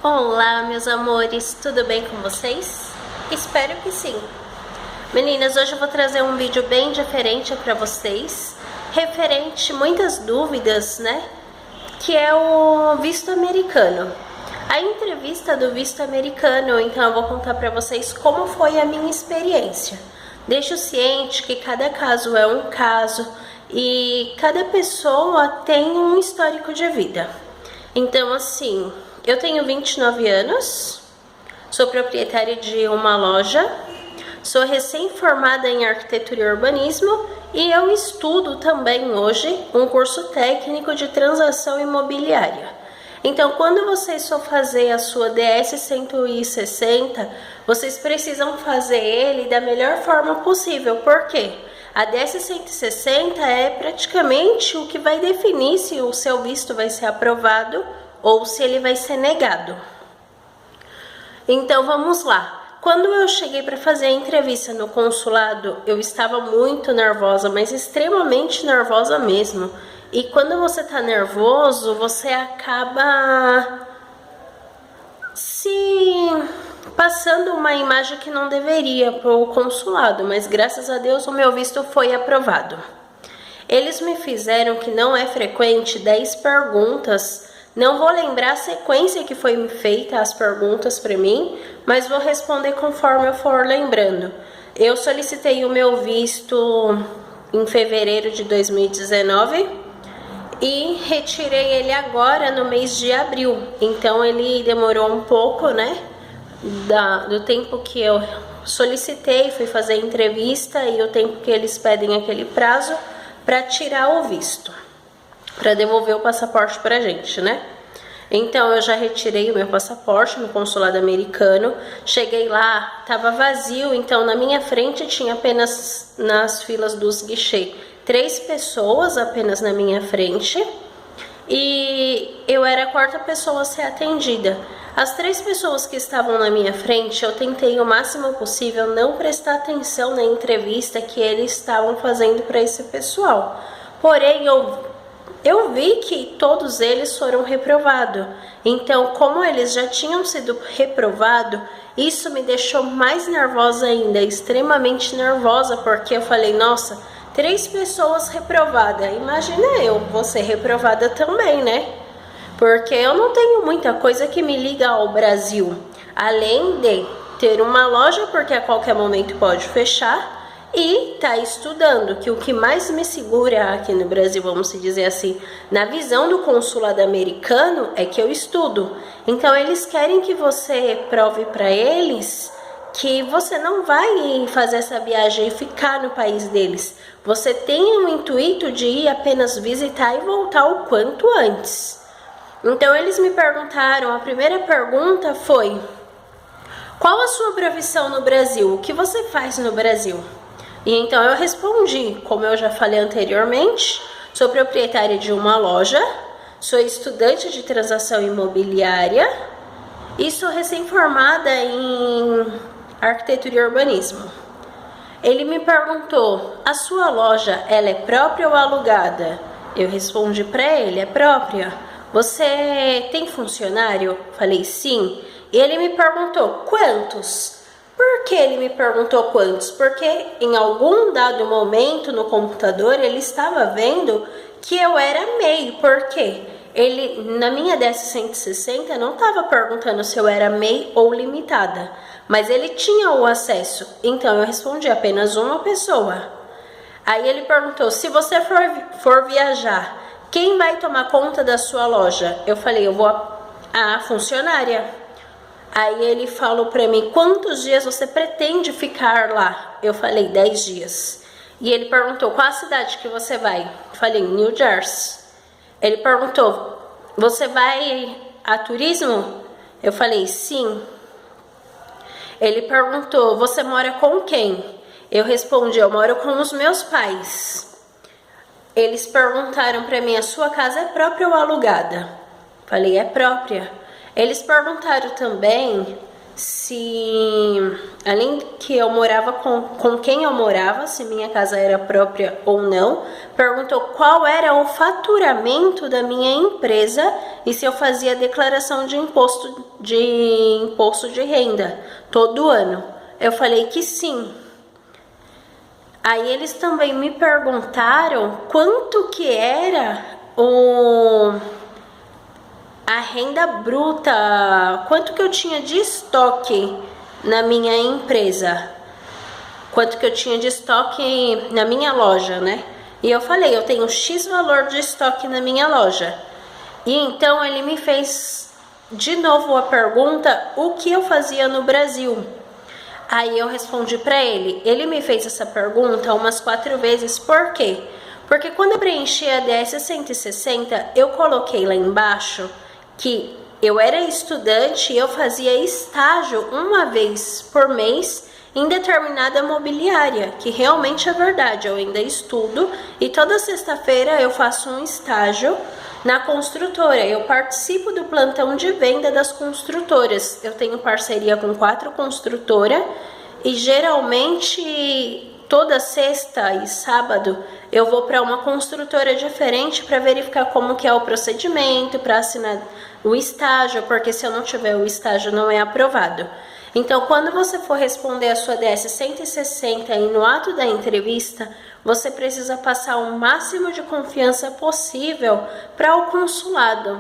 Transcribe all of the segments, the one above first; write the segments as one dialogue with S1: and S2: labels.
S1: Olá, meus amores, tudo bem com vocês? Espero que sim. Meninas, hoje eu vou trazer um vídeo bem diferente para vocês, referente muitas dúvidas, né? Que é o visto americano. A entrevista do visto americano, então eu vou contar para vocês como foi a minha experiência. Deixo ciente que cada caso é um caso e cada pessoa tem um histórico de vida. Então, assim, eu tenho 29 anos, sou proprietária de uma loja, sou recém-formada em arquitetura e urbanismo e eu estudo também hoje um curso técnico de transação imobiliária. Então, quando vocês for fazer a sua DS 160, vocês precisam fazer ele da melhor forma possível. Por quê? A DS 160 é praticamente o que vai definir se o seu visto vai ser aprovado ou se ele vai ser negado. Então, vamos lá. Quando eu cheguei para fazer a entrevista no consulado, eu estava muito nervosa, mas extremamente nervosa mesmo. E quando você tá nervoso, você acaba se passando uma imagem que não deveria para o consulado, mas graças a Deus o meu visto foi aprovado. Eles me fizeram, que não é frequente, 10 perguntas. Não vou lembrar a sequência que foi feita as perguntas para mim, mas vou responder conforme eu for lembrando. Eu solicitei o meu visto em fevereiro de 2019 e retirei ele agora no mês de abril. Então ele demorou um pouco, né? Do tempo que eu solicitei, fui fazer a entrevista e o tempo que eles pedem aquele prazo para tirar o visto, para devolver o passaporte pra gente, né? Então eu já retirei o meu passaporte no consulado americano, cheguei lá, tava vazio, então na minha frente tinha apenas nas filas dos guichês 3 pessoas apenas na minha frente e eu era a 4ª pessoa a ser atendida. As 3 pessoas que estavam na minha frente, eu tentei o máximo possível não prestar atenção na entrevista que eles estavam fazendo para esse pessoal. Porém, eu vi que todos eles foram reprovados. Então, como eles já tinham sido reprovados, isso me deixou mais nervosa ainda, extremamente nervosa, porque eu falei, nossa, 3 pessoas reprovadas, imagina eu vou ser reprovada também, né? Porque eu não tenho muita coisa que me liga ao Brasil, além de ter uma loja, porque a qualquer momento pode fechar, e tá estudando, que o que mais me segura aqui no Brasil, vamos dizer assim, na visão do consulado americano, é que eu estudo. Então eles querem que você prove para eles que você não vai fazer essa viagem e ficar no país deles. Você tem um intuito de ir apenas visitar e voltar o quanto antes. Então eles me perguntaram, a primeira pergunta foi: qual a sua profissão no Brasil? O que você faz no Brasil? E então eu respondi, como eu já falei anteriormente, sou proprietária de uma loja, sou estudante de transação imobiliária e sou recém-formada em arquitetura e urbanismo. Ele me perguntou, a sua loja, ela é própria ou alugada? Eu respondi para ele, é própria. Você tem funcionário? Falei, sim. E ele me perguntou, quantos? Por que ele me perguntou quantos? Porque em algum dado momento no computador ele estava vendo que eu era MEI. Por quê? Ele, na minha DS 160, não estava perguntando se eu era MEI ou limitada, mas ele tinha o acesso. Então eu respondi apenas uma pessoa. Aí ele perguntou, se você for viajar, quem vai tomar conta da sua loja? Eu falei, eu vou a funcionária. Aí ele falou pra mim, quantos dias você pretende ficar lá? Eu falei, 10 dias. E ele perguntou, qual a cidade que você vai? Eu falei, New Jersey. Ele perguntou, você vai a turismo? Eu falei, sim. Ele perguntou, você mora com quem? Eu respondi, eu moro com os meus pais. Eles perguntaram para mim, a sua casa é própria ou alugada? Falei, é própria. Eles perguntaram também se, além que eu morava com quem eu morava, se minha casa era própria ou não, perguntou qual era o faturamento da minha empresa e se eu fazia declaração de imposto de renda todo ano. Eu falei que sim. Aí eles também me perguntaram quanto que era a renda bruta, quanto que eu tinha de estoque na minha empresa, quanto que eu tinha de estoque na minha loja, né? E eu falei, eu tenho X valor de estoque na minha loja. E então ele me fez de novo a pergunta, o que eu fazia no Brasil? Aí eu respondi para ele. Ele me fez essa pergunta umas 4 vezes, por quê? Porque quando eu preenchi a DS 160, eu coloquei lá embaixo que eu era estudante e eu fazia estágio uma vez por mês em determinada mobiliária, que realmente é verdade, eu ainda estudo e toda sexta-feira eu faço um estágio na construtora. Eu participo do plantão de venda das construtoras. Eu tenho parceria com 4 construtoras e geralmente toda sexta e sábado eu vou para uma construtora diferente para verificar como que é o procedimento, para assinar o estágio, porque se eu não tiver o estágio não é aprovado. Então, quando você for responder a sua DS 160 e no ato da entrevista, você precisa passar o máximo de confiança possível para o consulado.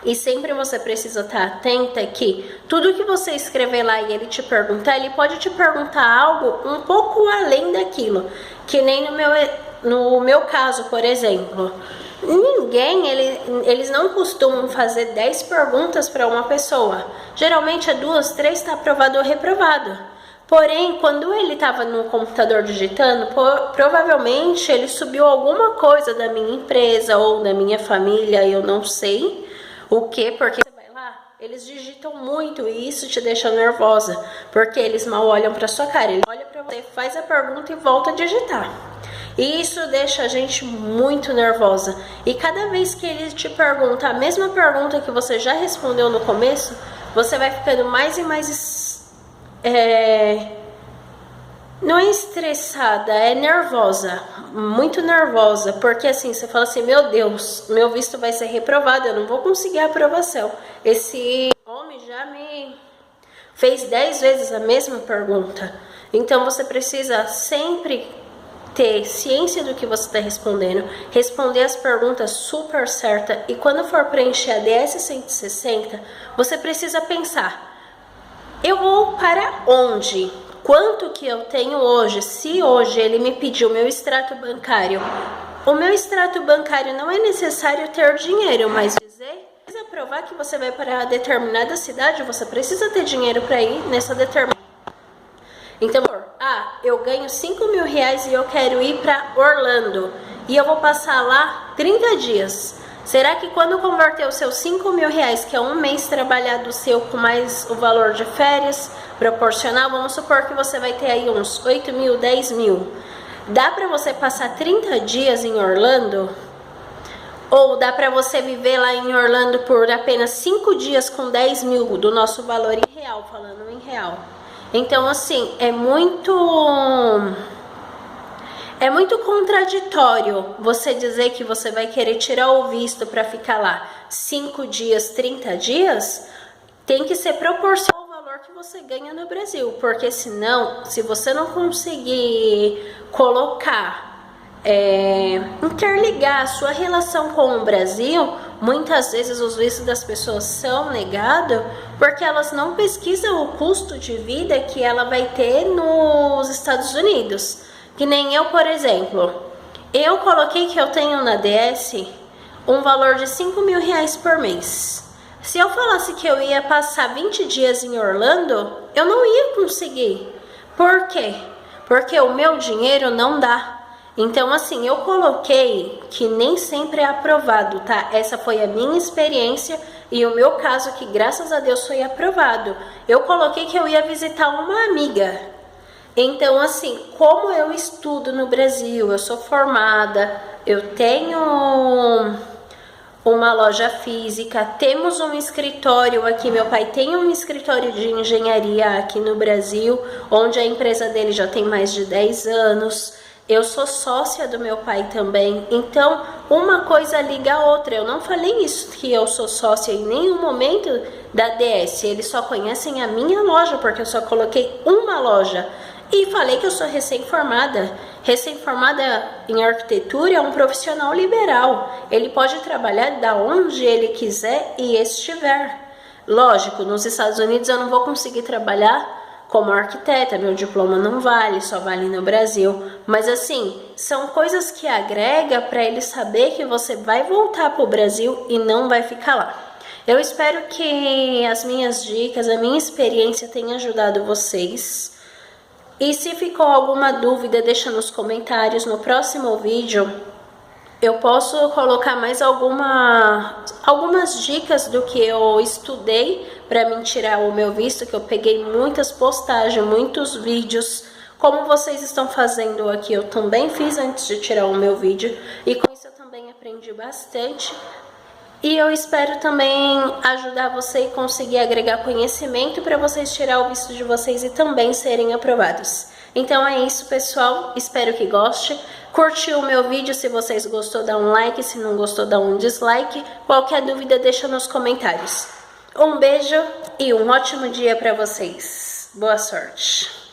S1: E sempre você precisa estar atenta que tudo que você escrever lá e ele te perguntar, ele pode te perguntar algo um pouco além daquilo. Que nem no meu caso, por exemplo. Eles não costumam fazer 10 perguntas para uma pessoa. Geralmente é 2, 3 está aprovado ou reprovado. Porém, quando ele estava no computador digitando, provavelmente ele subiu alguma coisa da minha empresa ou da minha família, eu não sei o que, porque você vai lá, eles digitam muito e isso te deixa nervosa, porque eles mal olham para sua cara, ele olha para você, faz a pergunta e volta a digitar. E isso deixa a gente muito nervosa. E cada vez que ele te pergunta a mesma pergunta que você já respondeu no começo, você vai ficando mais e mais não é estressada, é nervosa, muito nervosa, porque assim, você fala assim, meu Deus, meu visto vai ser reprovado, eu não vou conseguir a aprovação. Esse homem já me fez 10 vezes a mesma pergunta. Então você precisa sempre ter ciência do que você está respondendo, responder as perguntas super certa, e quando for preencher a DS 160, você precisa pensar, eu vou para onde? Quanto que eu tenho hoje? Se hoje ele me pediu meu extrato bancário, o meu extrato bancário não é necessário ter dinheiro, mas precisa provar que você vai para determinada cidade, você precisa ter dinheiro para ir nessa determinada. Então, eu ganho 5 mil reais e eu quero ir para Orlando e eu vou passar lá 30 dias. Será que quando converter os seus 5 mil reais, que é um mês trabalhado seu com mais o valor de férias proporcional, vamos supor que você vai ter aí uns 8 mil, 10 mil. Dá para você passar 30 dias em Orlando? Ou dá para você viver lá em Orlando por apenas 5 dias com 10 mil do nosso valor em real, falando em real? Então, assim, é muito contraditório você dizer que você vai querer tirar o visto para ficar lá 5 dias, 30 dias, tem que ser proporcional ao valor que você ganha no Brasil, porque senão, se você não conseguir colocar, interligar a sua relação com o Brasil, muitas vezes os vistos das pessoas são negados porque elas não pesquisam o custo de vida que ela vai ter nos Estados Unidos. Que nem eu, por exemplo, eu coloquei que eu tenho na DS um valor de 5 mil reais por mês. Se eu falasse que eu ia passar 20 dias em Orlando, eu não ia conseguir. Por quê? Porque o meu dinheiro não dá. Então, assim, eu coloquei que nem sempre é aprovado, tá? Essa foi a minha experiência e o meu caso, que graças a Deus foi aprovado. Eu coloquei que eu ia visitar uma amiga. Então, assim, como eu estudo no Brasil, eu sou formada, eu tenho uma loja física, temos um escritório aqui, meu pai tem um escritório de engenharia aqui no Brasil, onde a empresa dele já tem mais de 10 anos, eu sou sócia do meu pai também, então uma coisa liga a outra. Eu não falei isso, que eu sou sócia em nenhum momento da DS, eles só conhecem a minha loja, porque eu só coloquei uma loja. E falei que eu sou recém-formada. Recém-formada em arquitetura é um profissional liberal. Ele pode trabalhar da onde ele quiser e estiver. Lógico, nos Estados Unidos eu não vou conseguir trabalhar como arquiteta, meu diploma não vale, só vale no Brasil. Mas assim, são coisas que agrega para ele saber que você vai voltar para o Brasil e não vai ficar lá. Eu espero que as minhas dicas, a minha experiência tenha ajudado vocês. E se ficou alguma dúvida, deixa nos comentários. No próximo vídeo eu posso colocar mais algumas dicas do que eu estudei para me tirar o meu visto, que eu peguei muitas postagens, muitos vídeos, como vocês estão fazendo aqui. Eu também fiz antes de tirar o meu vídeo e com isso eu também aprendi bastante. E eu espero também ajudar você e conseguir agregar conhecimento para vocês tirar o visto de vocês e também serem aprovados. Então é isso, pessoal. Espero que goste. Curtiu o meu vídeo? Se vocês gostou, dá um like. Se não gostou, dá um dislike. Qualquer dúvida, deixa nos comentários. Um beijo e um ótimo dia para vocês. Boa sorte!